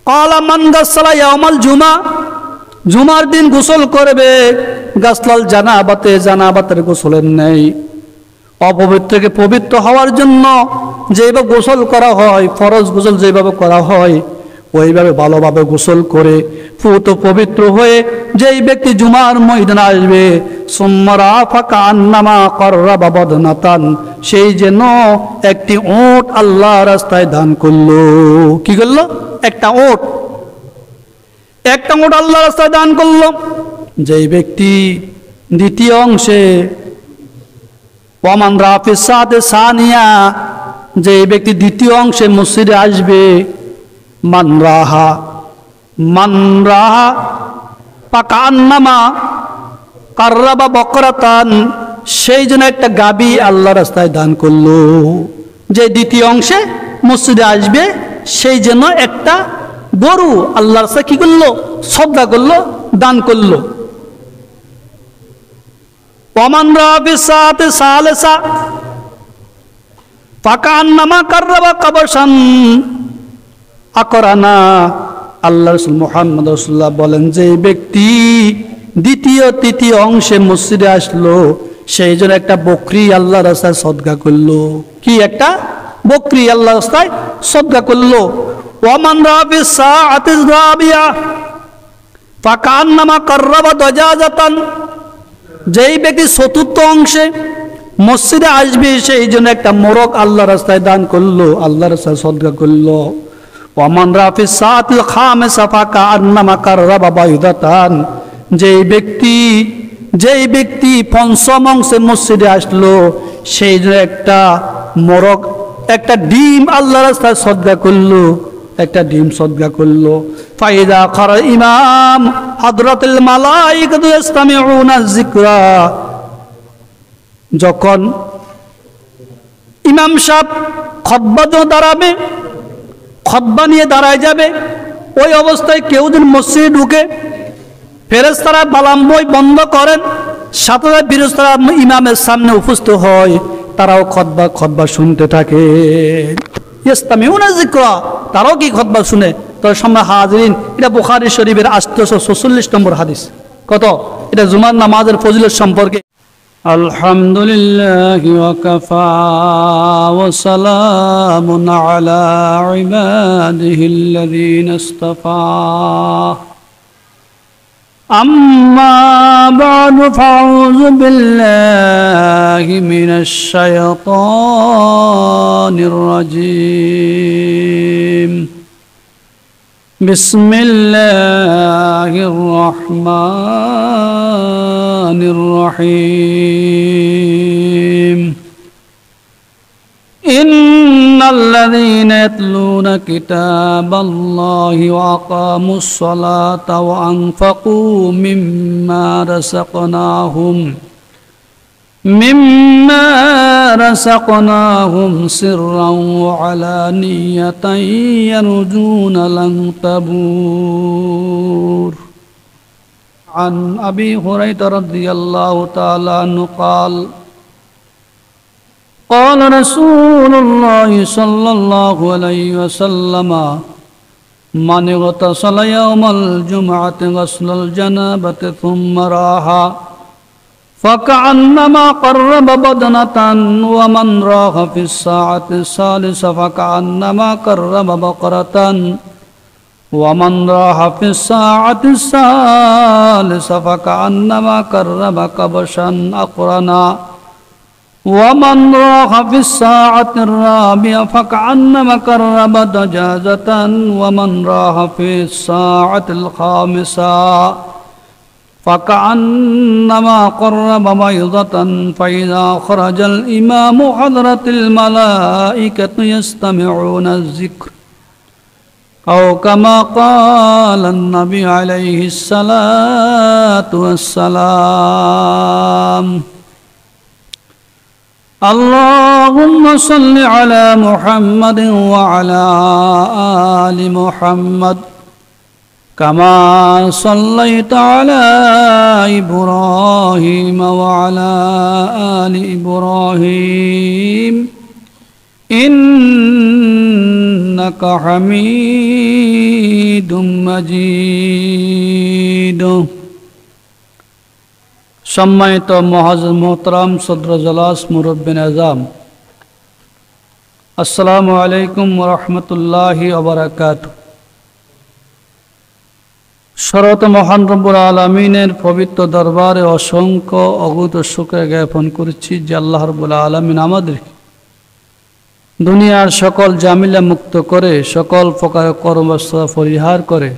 ক্বালা মান গাসসালা ইয়াউমাল জুমা, জুমার দিন গোসল করবে। গাসলাল জানাবাতে, জানাবাতের গোসলের নেই। অপবিত্রকে পবিত্র হওয়ার জন্য যেভাবে গোসল করা হয়, ফরজ গোসল যেভাবে করা হয় ওইভাবে ভালোভাবে গোসল করে পুত পবিত্র হয়ে যেই ব্যক্তি জুমার ময়দানে আসবে, সুম্মা রাফা কান্নামা কররাবা বাদনাতান, সেই যেন একটি ওট আল্লাহ রাস্তায় দান করলো। কি করলো? একটা ওট, একটা ওট আল্লাহ রাস্তায় দান করলো। যেই ব্যক্তি দ্বিতীয় অংশে ওয়ামান রাফিস সাতে সানিয়া, যে ব্যক্তি দ্বিতীয় অংশে মসজিদে আসবে, মান রাহা পাকান্নামা কাররাবা বকরাতান, সেই জন্য একটা গাবি আল্লাহ রাস্তায় দান করলো। যে দ্বিতীয় অংশে মসজিদে আসবে সেই জন্য একটা গরু আল্লাহ রাস্তায় কি করলো? সদকা করলো, দান করলো। ওয়ামান রাফিস সাতে সালেসা ফাকান্নামা কাররাবা কাবশান আকরানা, আল্লাহ রাসূল মুহাম্মদ রাসূলুল্লাহ বলেন যে ব্যক্তি দ্বিতীয় তৃতীয় অংশে মসজিদে আসলো সেই জন্য একটা বকরি আল্লাহ রাস্তায় সদকা করলো। কি? একটা বকরি আল্লাহ রাস্তায় সদকা করলো। ওয়ামান রাফিস সাআতিস রাবিয়া ফাকান্নামা কাররাবা দাজাজাতান, যেই ব্যক্তি চতুর্থ অংশে মসজিদে আসবে সেই জন্য একটা মোরগ আল্লাহ রাস্তায় দান করলো, আল্লাহ রাস্তায় সদকা করলো। ওয়ামান রাফিস সাআতিল খামিসা ফাকান্নামা কাররাবা বাইদাতান, যেই ব্যক্তি পঞ্চম অংশে মসজিদে আসলো সেই জন্য একটা মোরগ, একটা ডিম আল্লাহ রাস্তায় সদকা করলো, একটা ডিম সদকা করলো। ফাইদা খারা ইমাম হযরতুল মালাইকাতু ইসতামিউনা যিকরা, যখন ইমাম সাহেব খুতবা দাঁড়াবে, খুতবা নিয়ে দাঁড়ায় যাবে, ওই অবস্থায় কেউ যদি মসজিদে ঢুকে ফেরেশতারা বালাম বই বন্ধ করেন, সাথে সাথে ফেরেশতারা ইমামের সামনে উপস্থিত হয়, তারাও খুতবা শুনতে থাকে। ইসতামিউনা যিকরা, তারাও কি খুতবা শুনে। তো সম্মানিত হাজিরিন, এটা বুখারী শরীফের 846 নম্বর হাদিস। কত? এটা জুমার নামাজের ফজিলত সম্পর্কে। আলহামদুলিল্লাহি ওয়া কাফা ওয়া সালামুন আলা ইবাদিহিল্লাযীনা ইসতাফা। আম্মা বা'দু ফাউযু বিল্লাহি মিনাশ শাইতানির রাজীম। বিসমিল্লাহির রহমানির রহিম। ইন্নাল্লাযীনা ইয়াতলুনা কিতাবাল্লাহি ওয়া আকামুস সালাতা ওয়া আনফাকু মিম্মা রাযাকনাহুম সিররান ওয়া আলানিয়াতান ইয়ারজুনা লান তাবুর। আন আবি হুরায়রা রাদিয়াল্লাহু তাআলা আনহু ক্বাল قال رسول الله صلى الله عليه وسلم من اغتسل يوم الجمعة غسل الجنابة ثم راح فكأنما قرب بدنة ومن راح في الساعة الثالثة فكأنما قرب بقرة ومن راح في الساعة الثالثة فكأنما قرب كبشا أقرنا ومن راح في الساعة الرابعة فكأنما قرب دجاجة ومن راح في الساعة الخامسة فكأنما قرب بيضة فإذا خرج الإمام حضرت الملائكة يستمعون الذكر أو كما قال النبي عليه الصلاة والسلام. اللهم صل على محمد وعلى آل محمد كما صليت على إبراهيم وعلى آل إبراهيم إنك حميد مجيد সম্মানিত মোহতারাম সদর জলাস মুরব্বিন আজম, আসসালামু আলাইকুম ওয়া রাহমাতুল্লাহি ওয়া বারাকাতুহু। শরত মহান রব্বুল আলামিনের পবিত্র দরবারে অসংখ্য অগুত শুকরিয়া জ্ঞাপন করছি যে আল্লাহ রব্বুল আলামিন আমাদের দুনিয়ার সকল জামিলা মুক্ত করে, সকল প্রকার কর্মব্যস্ততা পরিহার করে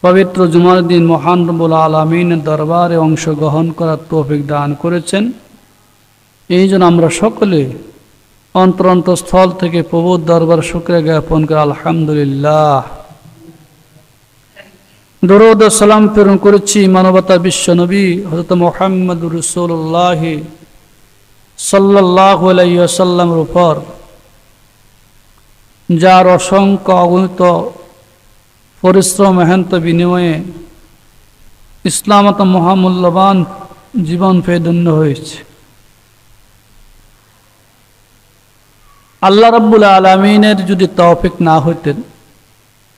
পবিত্র জুমার দিন মহান রব্বুল আলামিনের দরবারে অংশগ্রহণ করার তৌফিক দান করেছেন। এই জন্য আমরা সকলে অন্তরস্থল থেকে প্রভুর দরবার শুকরিয়া জ্ঞাপন করে আলহামদুলিল্লাহ। দরুদ ও সালাম প্রেরণ করেছি মানবতার বিশ্ব নবী হযরত মুহাম্মদুর রাসূলুল্লাহ সাল্লাল্লাহু আলাইহি ওয়াসাল্লামের উপর, যার অসংখ্য অগণিত পরিশ্রম মেহনত বিনিময়ে ইসলামত মহামূল্যবান জীবন পেয়ে ধন্য হয়েছে। আল্লাহ রাব্বুল আলামিনের যদি তৌফিক না হইতেন,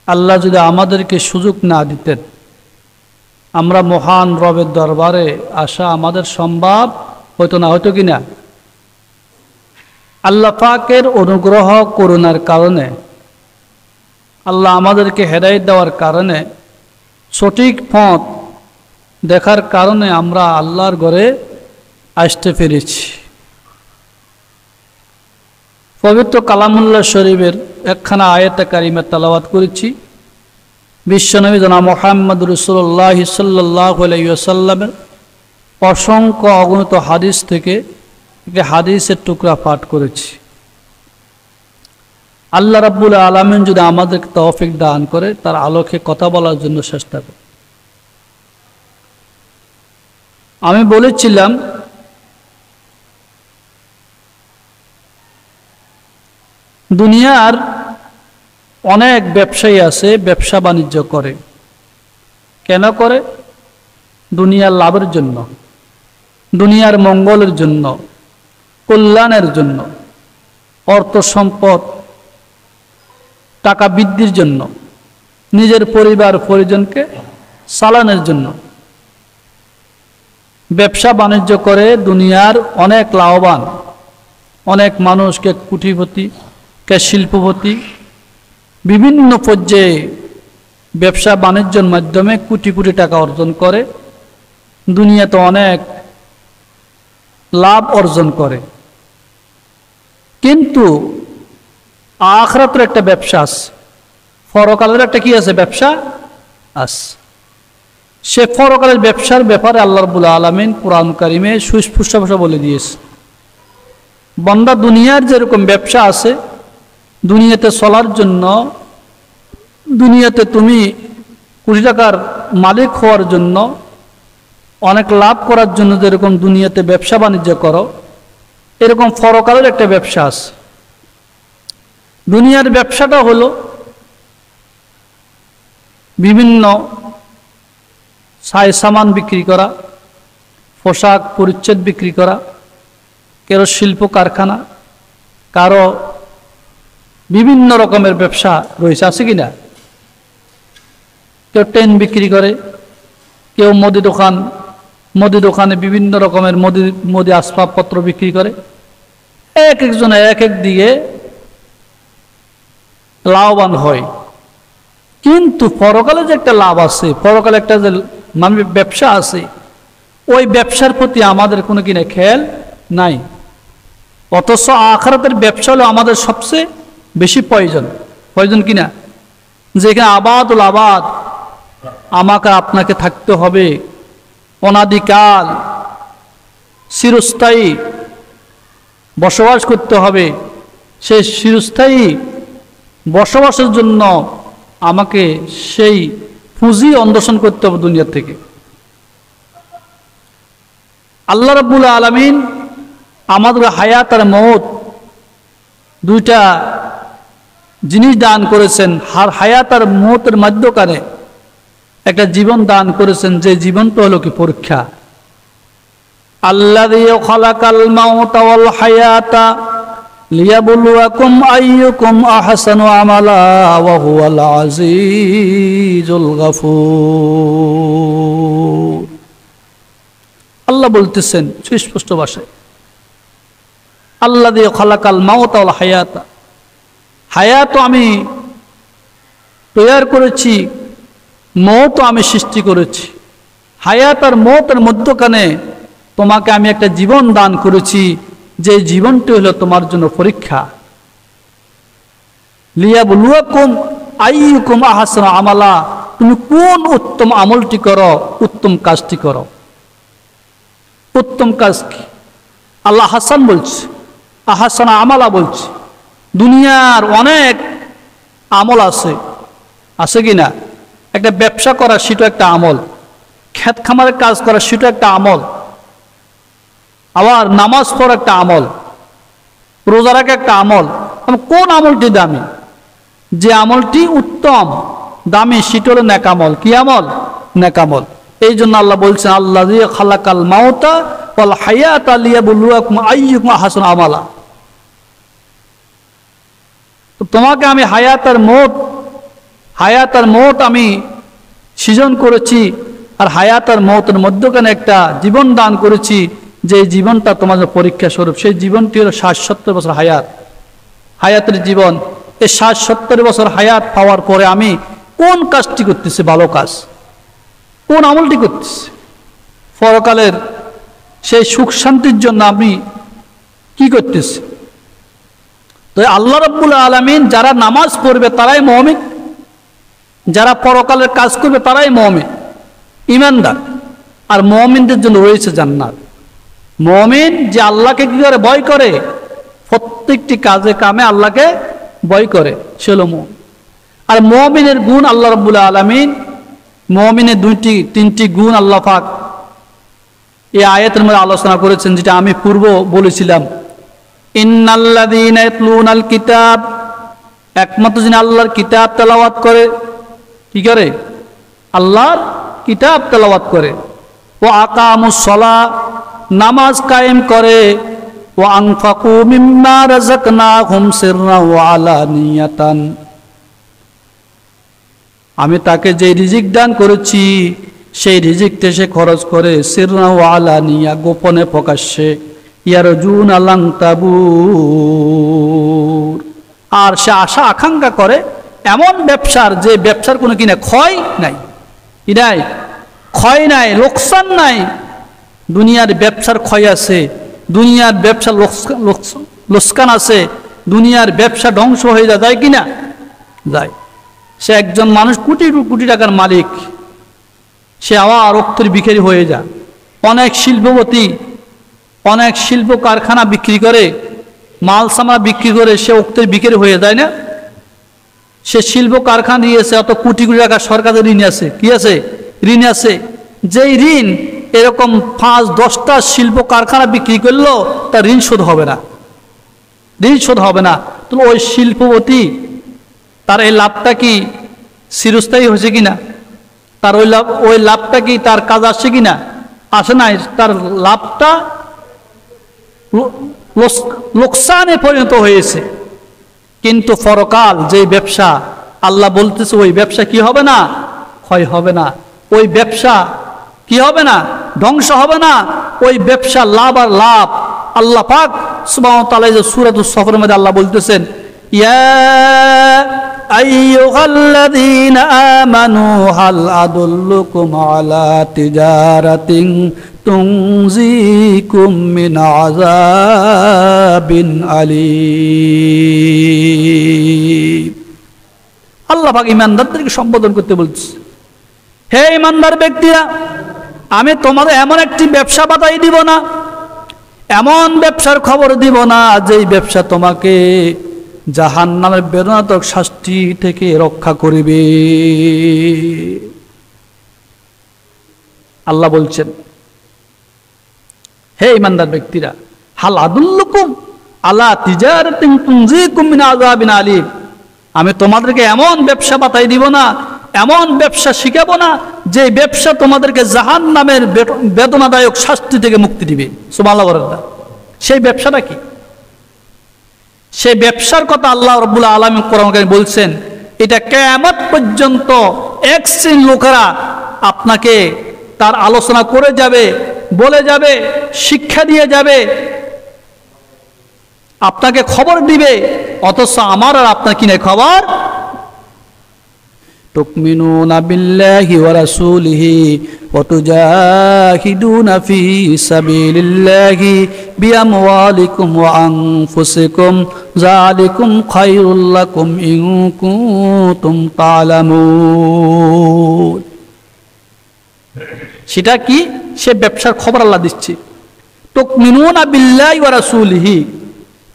আল্লাহ যদি আমাদেরকে সুযোগ না দিতেন, আমরা মহান রবের দরবারে আসা আমাদের সম্ভব হইতো না। হইতো কিনা? আল্লাহ পাকের অনুগ্রহ করুণার কারণে, আল্লাহ আমাদেরকে হেদায়েত দেওয়ার কারণে, সঠিক পথ দেখার কারণে আমরা আল্লাহর ঘরে আসতে পেরেছি। পবিত্র কালামুল্লাহ শরীফের একখানা আয়াতে কারিমা তেলাওয়াত করেছি। বিশ্বনবী জনাব মুহাম্মদ রাসূলুল্লাহ সাল্লাল্লাহু আলাইহি ওয়াসাল্লামের অসংখ্য অগণিত হাদিস থেকে একটি হাদিসের টুকরা পাঠ করেছি। আল্লাহ রাব্বুল আলামিন যদি আমাদেরকে তৌফিক দান করে, তার আলোকে কথা বলার জন্য চেষ্টা করি। আমি বলেছিলাম দুনিয়ার অনেক ব্যবসায়ী আছে, ব্যবসা বাণিজ্য করে। কেন করে? দুনিয়ার লাভের জন্য, দুনিয়ার মঙ্গলের জন্য, কল্যাণের জন্য, অর্থ সম্পদ টাকা বৃদ্ধির জন্য, নিজের পরিবার পরিজনকে চালানোর জন্য ব্যবসা বাণিজ্য করে। দুনিয়ার অনেক লাভবান, অনেক মানুষকে কোটিপতি, কে শিল্পপতি, বিভিন্ন পর্যায়ে ব্যবসা বাণিজ্যের মাধ্যমে কোটি কোটি টাকা অর্জন করে, দুনিয়াতে অনেক লাভ অর্জন করে। কিন্তু আখিরাতের একটা ব্যবসা আছে, পরকালের একটা কি আছে? ব্যবসা আছে। সে পরকালের ব্যবসার ব্যাপারে আল্লাহ রাব্বুল আলামিন কুরআন কারীমে সুস্পষ্ট ভাষায় বলে দিয়েছে, বান্দা দুনিয়ার যেরকম ব্যবসা আছে, দুনিয়াতে চলার জন্য, দুনিয়াতে তুমি কোটি টাকার মালিক হওয়ার জন্য, অনেক লাভ করার জন্য যেরকম দুনিয়াতে ব্যবসা বাণিজ্য করো, এরকম পরকালের একটা ব্যবসা আছে। দুনিয়ার ব্যবসাটা হলো বিভিন্ন সামান বিক্রি করা, পোশাক পরিচ্ছদ বিক্রি করা, কারো শিল্প কারখানা, কারো বিভিন্ন রকমের ব্যবসা রয়েছে, আছে কিনা? কেউ ট্রেন বিক্রি করে, কেউ মুদি দোকানে বিভিন্ন রকমের মুদি আসবাবপত্র বিক্রি করে। এক একজনে এক এক দিকে লাভবান হয়। কিন্তু পরকালে যে একটা লাভ আছে, পরকালে একটা যে মানবিক ব্যবসা আছে, ওই ব্যবসার প্রতি আমাদের কোনো কিনা খেয়াল নাই। অথচ আখিরাতের ব্যবসা হলো আমাদের সবচেয়ে বেশি প্রয়োজন কিনা? যেখানে আবাদুল আবাদ, আমাকে আপনাকে থাকতে হবে অনাদিকাল, চিরস্থায়ী বসবাস করতে হবে। সেই চিরস্থায়ী বসবাসের জন্য আমাকে সেই পুঁজি অন্বেষণ করতে হবে দুনিয়া থেকে। আল্লাহ রাব্বুল আলামিন আমাদের হায়াত আর মওত দুইটা জিনিস দান করেছেন। হায়াত আর মওতের মধ্যখানে একটা জীবন দান করেছেন, যে জীবনটা হলো কি পরীক্ষা। আল্লাযী খালাকাল মাউতা ওয়াল হায়াতা লিয়াবলুয়াকুম আইয়ুকুম আহসানু আমালা ওয়া হুয়াল আজিজুল গফুর। আল্লাহ বলতেছেন সুস্পষ্ট ভাষায়, আল্লাযী খালাকাল মাউতা ওয়াল হায়াতা, হায়াত আমি তৈরি করেছি, মওত আমি সৃষ্টি করেছি। হায়াত আর মওতের মধ্যখানে তোমাকে আমি একটা জীবন দান করেছি, যে জীবনটি হলো তোমার জন্য পরীক্ষা। লিয়াবলুয়াকুম আইয়ুকুম আহসানু আমালা, তুমি কোন উত্তম আমলটি করো, উত্তম কাজটি করো। উত্তম কাজ কি? আল্লাহ হাসান বলছে, আহসানা আমালা বলছে। দুনিয়ার অনেক আমল আছে, আছে কি না? একটা ব্যবসা করা সেটা একটা আমল, ক্ষেত খামারের কাজ করা সেটা একটা আমল, আবার নামাজ পড়া একটা আমল, রোজা রাখা একটা আমল। কোন আমলটি দামি? যে আমলটি উত্তম দামি সেটা হলো নেক আমল। কি আমল? নেক আমল। এই জন্য আল্লাহ বলছেন, আল্লাযী খালাকাল মাউতা ওয়াল হায়াতা লিয়াবলুয়াকুম আইয়ুকুম আহসানু আমালা। তো তোমাকে আমি হায়াত আর মওত আমি সৃজন করেছি, আর হায়াত আর মওতের মধ্যখানে একটা জীবন দান করেছি, যে জীবনটা তোমাদের পরীক্ষা স্বরূপ। সেই জীবনটি হলো 60-70 বছর হায়াতের জীবন। এই 60-70 বছর হায়াত পাওয়ার পরে আমি কোন কাজটি করতেছি? ভালো কাজ। কোন আমলটি করতেছি? পরকালের সেই সুখ শান্তির জন্য আমি কি করতেছি? তো আল্লাহ রাব্বুল আলামিন যারা নামাজ পড়বে তারাই মুমিন, যারা পরকালের কাজ করবে তারাই মুমিন, ঈমানদার। আর মুমিনদের জন্য রয়েছে জান্নাত। মুমিন যে আল্লাহকে কি করে? ভয় করে, প্রত্যেকটি কাজে কামে আল্লাহকে ভয় করে, সে হলো মুমিন। আর মুমিনের গুণ আল্লাহ রাব্বুল আলামিন, মুমিনের 2-3টি গুণ আল্লাহ পাক এই আয়াতের মধ্যে আলোচনা করেছেন, যেটা আমি পূর্ব বলেছিলাম। ইন্নাল্লাযীনা ইয়াতলুনাল কিতাব, একমাত্র যিনি আল্লাহর কিতাব তেলাওয়াত করে, কি করে? আল্লাহর কিতাব তেলাওয়াত করে। ও আকামুস সালাহ, নামাজ কায়েম করে। ও আনফাকু মিম্মা রাযাকনাহুম সিররান ওয়া আলানিয়াতান, আমি তাকে যে রিজিক দান করেছি সেই রিজিকটা সে খরচ করে। সিররান ওয়া আলানিয়া, গোপনে প্রকাশ্যে। ইয়ারজুনা লান তাবুর, আর সে আশা আকাঙ্ক্ষা করে এমন ব্যবসার, যে ব্যবসার কোনো কিনা ক্ষয় নাই, কি নাই? ক্ষয় নাই, লোকসান নাই। দুনিয়ার ব্যবসার ক্ষয় আছে, দুনিয়ার ব্যবসার লোকসান আছে, দুনিয়ার ব্যবসা ধ্বংস হয়ে যায় কিনা? যায়। সে একজন মানুষ কোটি কোটি টাকার মালিক, সে আবার রক্তের ভিখারি হয়ে যায়। অনেক শিল্পপতি অনেক শিল্প কারখানা বিক্রি করে, মাল সামা বিক্রি করে সে রক্তের ভিখারি হয়ে যায় না? সে শিল্প কারখানা দিয়েছে, অত কোটি কোটি টাকা সরকারের ঋণ আছে, কি আছে? ঋণ আছে। যেই ঋণ এরকম 5-10টা শিল্প কারখানা বিক্রি করলেও তার ঋণ শোধ হবে না, ঋণ শোধ হবে না। তো ওই শিল্পপতি তার এই লাভটা কি চিরস্থায়ী হয়েছে কিনা? তার ওই লাভটা কি তার কাজ আসছে কিনা? আসে নাই। তার লাভটা লোকসানে পরিণত হয়েছে। কিন্তু পরকাল যে ব্যবসা, আল্লাহ বলতেছে ওই ব্যবসা কি হবে না? ক্ষয় হবে না। ওই ব্যবসা কি হবে না? ধ্বংস হবে না। ওই ব্যবসা লাভ আর লাভ। আল্লাহ পাক সুবহানাহু ওয়া তাআলা যে সূরাতুস সফরের মধ্যে আল্লাহ বলতেছেন, ইয়া আইয়ুহাল্লাযীনা আমানু হাল আদুল্লুকুম আলা তিজারাতিন তুনজিকুম মিন আযাবিন আলীম। আল্লাহ পাক ঈমানদারদেরকে সম্বোধন করতে বলছে, হে ঈমানদার ব্যক্তিরা, আমি তোমাদের এমন একটি ব্যবসা বাতাই দিব না, এমন ব্যবসার খবর দিব না যেই ব্যবসা তোমাকে জাহান্নামের বেদনাদায়ক শাস্তি থেকে রক্ষা করবে। আল্লাহ বলছেন, হে ঈমানদার ব্যক্তিরা, হাল আদুল্লুকুম আলা তিজারাতিন তুনজিকুম মিন আযাবিন আলীম, আমি তোমাদেরকে এমন ব্যবসা বাতাই দিব না, এমন ব্যবসা শিখাবো না যে ব্যবসা তোমাদেরকে জাহান্নামের বেদনাদায়ক শাস্তি থেকে মুক্তি দিবে। সুবহানাল্লাহ। সেই ব্যবসাটা কি? সে ব্যবসার কথা আল্লাহ রাব্বুল আলামিন কোরআনে বলছেন, এটা কিয়ামত পর্যন্ত এক শ্রেণীর লোকেরা আপনাকে তার আলোচনা করে যাবে, বলে যাবে, শিক্ষা দিয়ে যাবে, আপনাকে খবর দিবে, অথচ আমার আর আপনার কি নাই খবর। তুকমিনুনা বিল্লাহি ওয়া রাসূলিহি ওয়া তুজাহিদুনা ফি সাবিলিল্লাহি বিআমওয়ালিকুম ওয়া আনফুসিকুম যালিকুম খায়রুল লাকুম ইন কুনতুম তা'লামুন। সেটা কি? সে ব্যবসার খবর আল্লাহ দিচ্ছে। তুকমিনুনা বিল্লাহি ওয়া রাসূলিহি,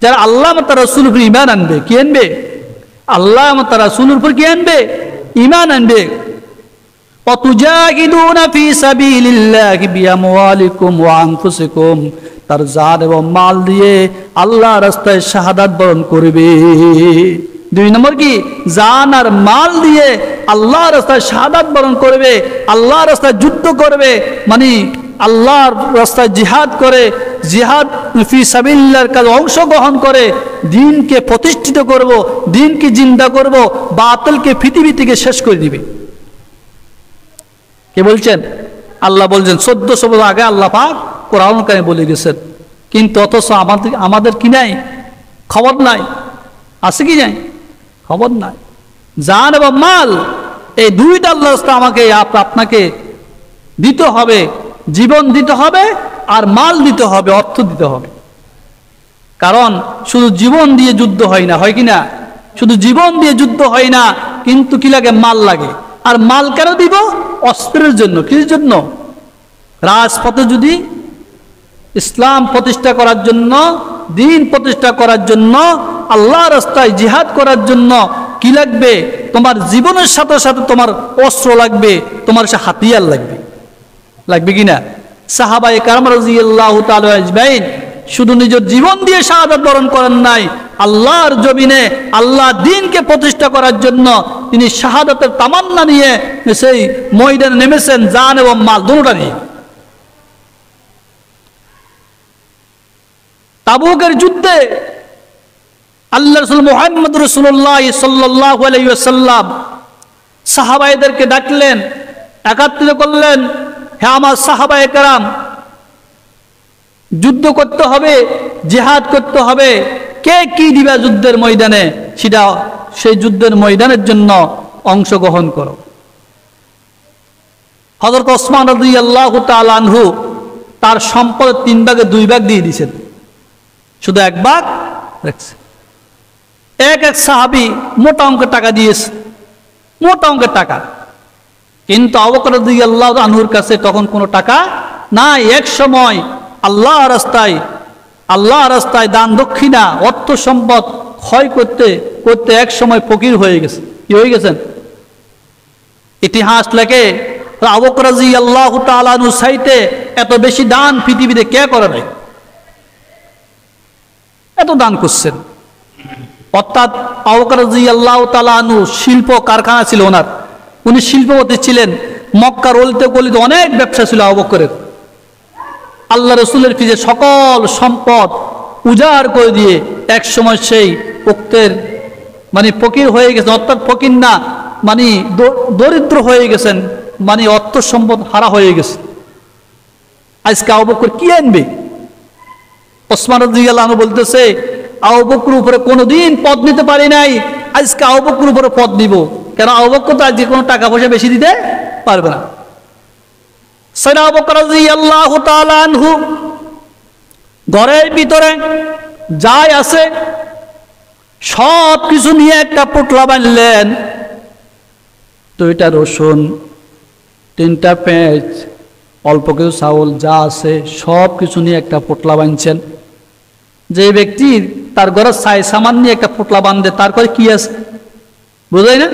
যারা আল্লাহ এবং তার রাসূলের উপর ঈমান আনবে, কি আনবে? আল্লাহ এবং তার রাসূলের উপর কি আনবে? ঈমান আনবে। ওয়া তুজাহিদুনা ফি সাবিলিল্লাহি বিআমওয়ালিকুম ওয়া আনফুসিকুম, তার জান এবং মাল দিয়ে আল্লাহর রাস্তায় শাহাদাত বরণ করবে। দুই নম্বর কি? জান আর মাল দিয়ে আল্লাহর রাস্তায় শাহাদাত বরণ করবে, আল্লাহর রাস্তায় যুদ্ধ করবে, মানে আল্লাহর রাস্তায় জিহাদ করে, জিহাদ ফি সাবিলিল্লাহর কাজে অংশগ্রহণ করে দ্বীনকে প্রতিষ্ঠিত করব, দ্বীনকে জিন্দা করব, বাতিলকে পৃথিবী থেকে শেষ করে দিবে। কে বলছেন? আল্লাহ বলছেন। 1400 বছর আগে আল্লাহ পাক কোরআন কারিমে বলে গেছেন, কিন্তু অথচ আমাদের কি নাই? খবর নাই। আছে কি নাই? খবর নাই। জান এবং মাল, এই দুইটা আল্লাহর রাস্তায় আমাকে আপনাকে দিতে হবে, জীবন দিতে হবে আর মাল দিতে হবে, অর্থ দিতে হবে। কারণ শুধু জীবন দিয়ে যুদ্ধ হয় না, হয় কি না? শুধু জীবন দিয়ে যুদ্ধ হয় না, কিন্তু কি লাগে? মাল লাগে। আর মাল কেন দিব? অস্ত্রের জন্য। কিসের জন্য? রাজপথে যদি ইসলাম প্রতিষ্ঠা করার জন্য, দ্বীন প্রতিষ্ঠা করার জন্য, আল্লাহর রাস্তায় জিহাদ করার জন্য কি লাগবে? তোমার জীবনের সাথে সাথে তোমার অস্ত্র লাগবে, তোমার সে হাতিয়ার লাগবে। লাগবে কিনা? সাহাবায়ে কেরাম রাদিয়াল্লাহু তাআলা আজমাইন শুধু নিজের জীবন দিয়ে শাহাদাত বরণ করেন নাই, আল্লাহর জমিনে আল্লাহ দ্বীনকে প্রতিষ্ঠা করার জন্য তিনি শাহাদাতের তামান্না নিয়ে সেই ময়দানে নেমেছেন, জান এবং মাল দুটোটা নিয়ে। তাবুকের যুদ্ধে আল্লাহ রাসূল মুহাম্মদ রাসূলুল্লাহ সাল্লাল্লাহু আলাইহি ওয়াসাল্লাম সাহাবায়েদেরকে ডাকলেন, একত্রিত করলেন। হে আমার সাহাবায়ে কেরাম, যুদ্ধ করতে হবে, জিহাদ করতে হবে, কে কি দিবা যুদ্ধের ময়দানে, সেটা সেই যুদ্ধের ময়দানের জন্য অংশগ্রহণ করো। হযরত ওসমান রাদিয়াল্লাহু তাআলা আনহু তার সম্পদের 3 ভাগে 2 ভাগ দিয়ে দিয়েছেন, শুধু 1 ভাগ রাখছে। এক সাহাবী মোটা অঙ্কের টাকা দিয়েছে, মোটা অঙ্কের টাকা, কিন্তু আবু বকর রাদিয়াল্লাহু আনহুর কাছে তখন কোনো টাকা নাই। এক সময় আল্লাহর রাস্তায় দান দক্ষিণা অর্থ সম্পদ ক্ষয় করতে করতে এক সময় ফকির হয়ে গেছে। কি হয়ে গেছেন? ইতিহাস লেখে আবু বকর রাদিয়াল্লাহু তাআলা আনহু চাইতে এত বেশি দান পৃথিবীতে কে করে নাই, এত দান করছেন। অর্থাৎ আবু বকর রাদিয়াল্লাহু তাআলা আনহু শিল্প কারখানা ছিল ওনার, উনি শিল্পপতি ছিলেন। মক্কার অলিতে গলিতে অনেক ব্যবসা ছিল আবু বকরের। আল্লাহ রসুলের পিছে সকল সম্পদ উজাড় করে দিয়ে এক সময় সেই উক্তের মানে ফকির হয়ে গেছেন, অর্থাৎ ফকির না, মানে দরিদ্র হয়ে গেছেন, মানে অর্থ সম্পদ হারা হয়ে গেছে। আজকে আবু বকর কি আনবে? ওসমান রাদিয়াল্লাহু আনহু বলতেছে, আবু বকরের উপরে কোনোদিন পদ নিতে পারি নাই, আজকে আবু বকরের উপরে পদ নিব। কেন? আবু বকর তো আজকে কোনো টাকা পয়সা বেশি দিতে পারবে না। সাইয়েদনা আবু বকর রাদিয়াল্লাহু তাআলা আনহু ঘরের ভিতরে যাই আছে সব কিছু নিয়ে একটা পোটলা বাঁধলেন। 2টা রসুন, 3টা পেঁয়াজ, অল্প কিছু চাউল, যা আছে সব কিছু নিয়ে একটা পোটলা বাঁধছেন। যে ব্যক্তি তার ঘরে ছাই সামান নিয়ে একটা পোটলা বাঁধে, তার ঘরে কি আছে বোঝাই না?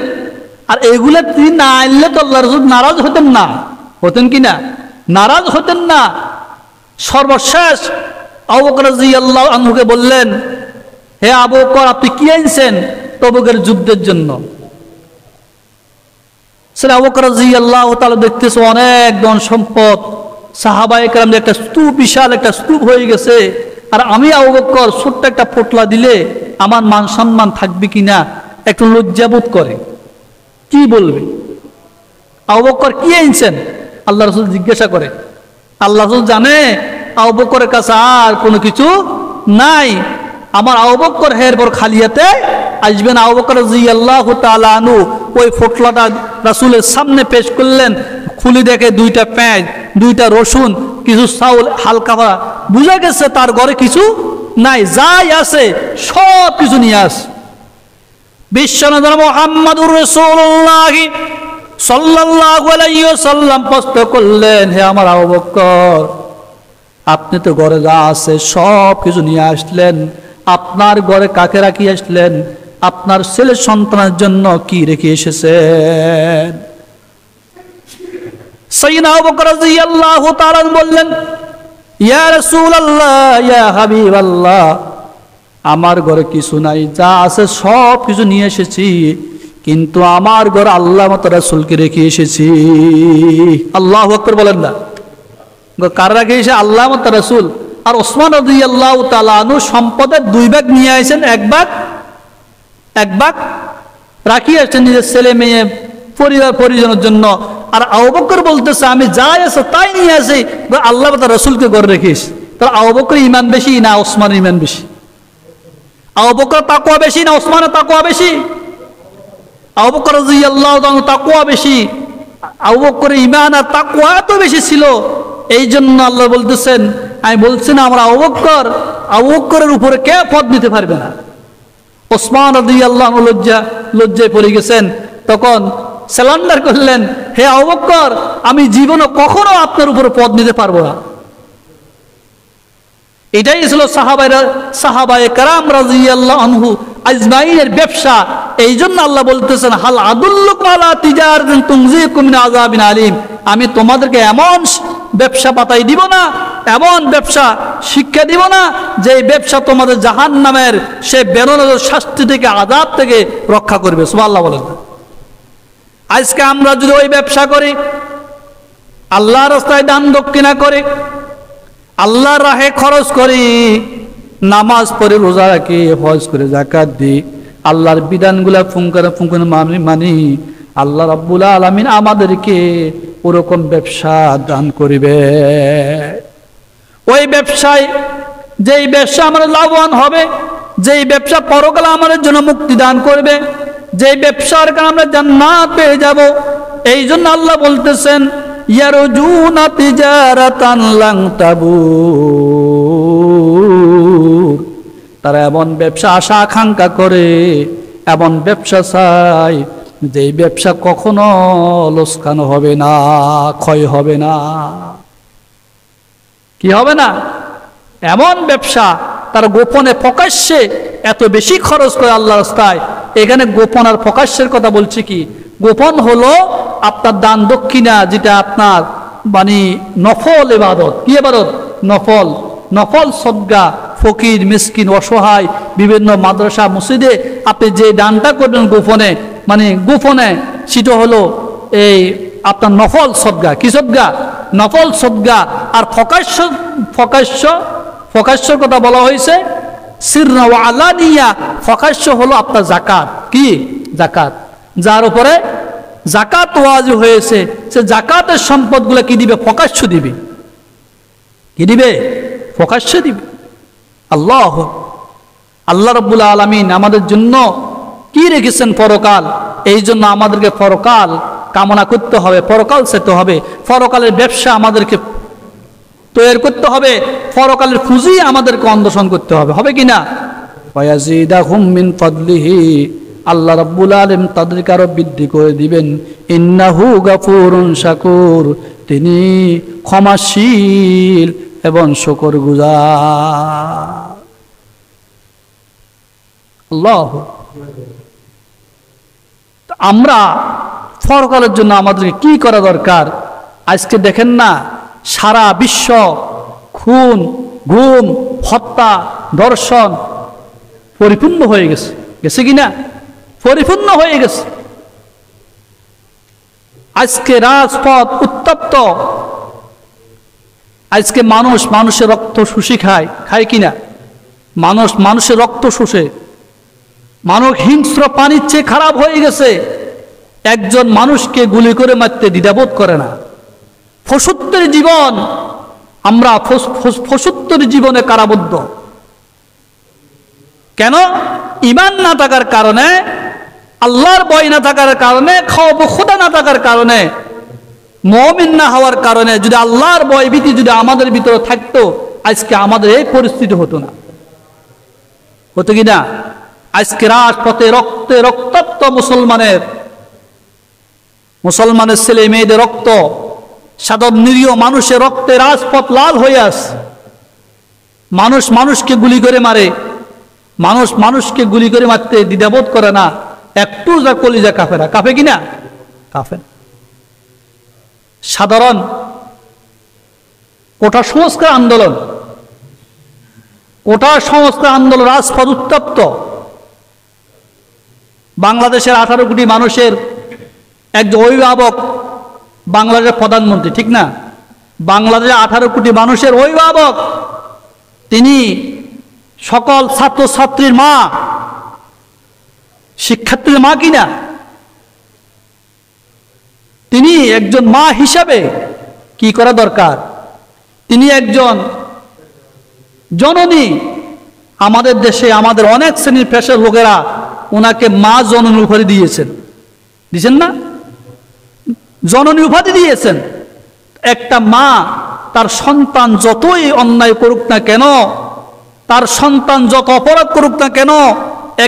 আর এগুলো তিনি না আনলে তো আল্লাহ রাসূল নারাজ হতেন না, হতেন কি না? নারাজ হতেন না। সর্বশেষ আবু বকর রাদিয়াল্লাহু আনহুকে বললেন, হে আবু বকর, আপনি কি আনছেন? তবুকের যুদ্ধের জন্য। সেটা আবু বকর রাদিয়াল্লাহু তাআলা দেখতেছে অনেক ধন সম্পদ, সাহাবায়ে কেরামদের একটা স্তূপ, বিশাল একটা স্তূপ হয়ে গেছে। আর আমি আবু বকর ছোট্ট একটা পোটলা দিলে আমার মান সম্মান থাকবে কিনা একটু লজ্জাবোধ করে। কি বলবে? আবু বকর কি আনছেন? আল্লাহ রাসূল জিজ্ঞাসা করে। আল্লাহ রাসূল জানে আবু বকরের কাছে আর কোনো কিছু নাই। আমার আবু বকর এরপর খালি হাতে আসবেন। আবু বকর রাদিয়াল্লাহু তাআলা আনহু ওই ফোটলাটা রাসূলের সামনে পেশ করলেন। খুলে দেখে 2টা পেঁয়াজ, 2টা রসুন, কিছু চাউল, হালকা ভাড়া। বুঝা গেছে তার ঘরে কিছু নাই, যাই আছে সব কিছু নিয়ে আস। বিশ্বনবী মুহাম্মদুর রাসূলুল্লাহ সাল্লাল্লাহু আলাইহি ওয়াসাল্লাম প্রশ্ন করলেন, হে আমার আবু বকর, আপনি তো ঘরে যা আছে সব কিছু নিয়ে আসলেন, আপনার ঘরে কাকে রাখি আসলেন? আপনার ছেলে সন্তানের জন্য কি রেখে এসেছেন? সাইয়্যিদনা আবু বকর রাদিয়াল্লাহু তাআলা বললেন, ইয়া রাসূলুল্লাহ, ইয়া হাবিবাল্লাহ, আমার ঘরে কিছু নাই, যা আছে সব কিছু নিয়ে এসেছি, কিন্তু আমার ঘরে আল্লাহ মত রাসূলকে রেখে এসেছি। আল্লাহু আকবার বলেন না? কার রাখে এসে? আল্লাহ মত রাসূল। আর ওসমান রাদিয়াল্লাহু তাআলা আনহু সম্পদের 2 ভাগ নিয়ে আসেন, এক ভাগ রাখি আসছেন নিজের ছেলে মেয়ে পরিবার পরিজনের জন্য। আর আবু বকর বলতেছে, আমি যাই আছে তাই নিয়ে আসি, আল্লাহ মত রাসূলকে ঘরে রেখেছি। তাহলে আবু বকর ঈমান বেশি না ওসমানের ঈমান বেশি? আবু বকর তাকওয়া বেশি না ওসমানের তাকওয়া বেশি? আবু বকর রাদিয়াল্লাহু তাআলা তাকওয়া বেশি। আবু বকরের ঈমান আর তাকওয়া এত বেশি ছিল, এই জন্য আল্লাহ বলতেছেন, আমি বলছি না আমরা আবু বকরের উপরে কে পদ নিতে পারবে না। ওসমান রাদিয়াল্লাহু আনহু লজ্জায় পড়ে গেছেন। তখন স্যালেন্ডার করলেন, হে আবু বকর, আমি জীবনে কখনো আপনার উপরে পদ নিতে পারবো না। এটাই ছিল সাহাবায়ে কেরাম রাদিয়াল্লাহু আনহু আজমাইনের ব্যবসা। এই জন্য আল্লাহ বলতেছেন, হাল আদুল্লুকুম আলা তিজারাতিন তুনজিকুম মিন আযাবিন আলীম, আমি তোমাদেরকে এমন ব্যবসা পাতাই দিব না, এমন ব্যবসা শিক্ষা দিব না, যে ব্যবসা তোমাদের জাহান্নামের সে বেরোনোর শাস্তি থেকে, আযাব থেকে রক্ষা করবে। সুবহানাল্লাহ বলেন। আজকে আমরা যদি ওই ব্যবসা করি, আল্লাহর রাস্তায় দান দক্ষিণা করে, আল্লাহর রাহে খরচ করি, নামাজ পড়ে, রোজা রাখি, হজ করে, যাকাত দিই, আল্লাহর বিধানগুলা ফুঙ্কারে মানি, আল্লাহ রাব্বুল আলামিন আমাদেরকে ওরকম ব্যবসা দান করিবে। ওই ব্যবসায়, যেই ব্যবসা আমরা লাভবান হবে, যেই ব্যবসা পরকালে আমাদের জন্য মুক্তি দান করবে, যেই ব্যবসার কারণে আমরা জান্নাত পেয়ে যাব। এই জন্য আল্লাহ বলতেছেন, ইয়ারজুনা তিজারাতান লান তাবুর, তারা এমন ব্যবসা আশা আকাঙ্ক্ষা করে, এমন ব্যবসা চায়, যেই ব্যবসা কখনো লোকসান হবে না, ক্ষয় হবে না। কি হবে না? এমন ব্যবসা তার গোপনে প্রকাশ্যে এত বেশি খরচ করে আল্লাহর রাস্তায়। এখানে গোপন আর প্রকাশ্যের কথা বলছি কি? গোপন হলো আপনার দান দক্ষিণা, যেটা আপনার মানে নফল ইবাদত। কি ইবাদত? নফল সদকা, ফকির মিসকিন অসহায় বিভিন্ন মাদ্রাসা মসজিদে আপনি যে দানটা করবেন গোপনে, মানে গোপনে, সেটা হলো এই আপনার নফল সদকা। কি সদকা? নফল সদকা। আর প্রকাশ্যর কথা বলা হয়েছে সিররা ওয়া আলানিয়া। প্রকাশ্য হলো আপনার যাকাত। কি? যাকাত। যার উপরে যাকাত ওয়াজিব হয়েছে, সে যাকাতের সম্পদগুলো কি দিবে? প্রকাশ্য দিবে। কি দিবে? প্রকাশ্য দিবে। আল্লাহ রাব্বুল আলামিন আমাদের জন্য কি রেখেছেন? পরকাল। এই জন্য আমাদেরকে পরকাল কামনা করতে হবে, পরকাল সেতে হবে, পরকালের ব্যবসা আমাদেরকে তৈরি করতে হবে, পরকালের পুঁজি আমাদেরকে অন্বেষণ করতে হবে। হবে কিনা? ওয়ায়াজিদাহুম মিন ফাদলিহি, আল্লাহ রাব্বুল আলামিন তাদেরকে আরো বৃদ্ধি করে দিবেন। ইন্নাহু গাফুরুন শাকুর, তিনি ক্ষমাশীল এবং শুকরগুজার। আল্লাহ। আমরা পরকালের জন্য আমাদেরকে কি করা দরকার? আজকে দেখেন না, সারা বিশ্ব খুন, গুম, হত্যা, ধর্ষণ পরিপূর্ণ হয়ে গেছে। গেছে কিনা? পরিপূর্ণ হয়ে গেছে। আজকে রাজপথ উত্তপ্ত। আজকে মানুষের রক্ত শুষি খায় কিনা? মানুষের রক্ত শুষে মানুষ হিংস্র প্রাণীর চেয়ে খারাপ হয়ে গেছে। একজন মানুষকে গুলি করে মারতে দ্বিধাবোধ করে না। ফসুত্তর জীবন, আমরা ফসুত্তর জীবনে কারাবদ্ধ। কেন? ঈমান না থাকার কারণে, আল্লাহর ভয় না থাকার কারণে, খওফ খোদা না থাকার কারণে, মুমিন না হওয়ার কারণে। যদি আল্লাহর ভয় ভীতি যদি আমাদের ভিতরে থাকতো, আজকে আমাদের এই পরিস্থিতি হতো না। হতো কি না? আজকে রাজপথে রক্তে রক্তাক্ত মুসলমানের ছেলে মেয়েদের রক্ত, সাধারণ নিরীহ মানুষের রক্তে রাজপথ লাল হয়ে আসে। মানুষ মানুষকে গুলি করে মারে, মানুষ মানুষকে গুলি করে মারতে দ্বিধাবোধ করে না। একটু যা কলিজা কাঁপে না, কাঁপে কিনা? কাঁপে। সাধারণ কোটা সংস্কার আন্দোলন, রাজপথ উত্তপ্ত। বাংলাদেশের 18 কোটি মানুষের একজন অভিভাবক বাংলাদেশের প্রধানমন্ত্রী, ঠিক না? বাংলাদেশের 18 কোটি মানুষের অভিভাবক, তিনি সকল ছাত্রছাত্রীর মা, শিক্ষার্থীর মা কিনা? তিনি একজন মা হিসাবে কি করা দরকার? তিনি একজন জননী। আমাদের দেশে আমাদের অনেক শ্রেণীর পেশার লোকেরা ওনাকে মা জননী উপাধি দিয়েছেন না? জননী উপাধি দিয়েছেন। একটা মা তার সন্তান যতই অন্যায় করুক না কেন, তার সন্তান যত অপরাধ করুক না কেন,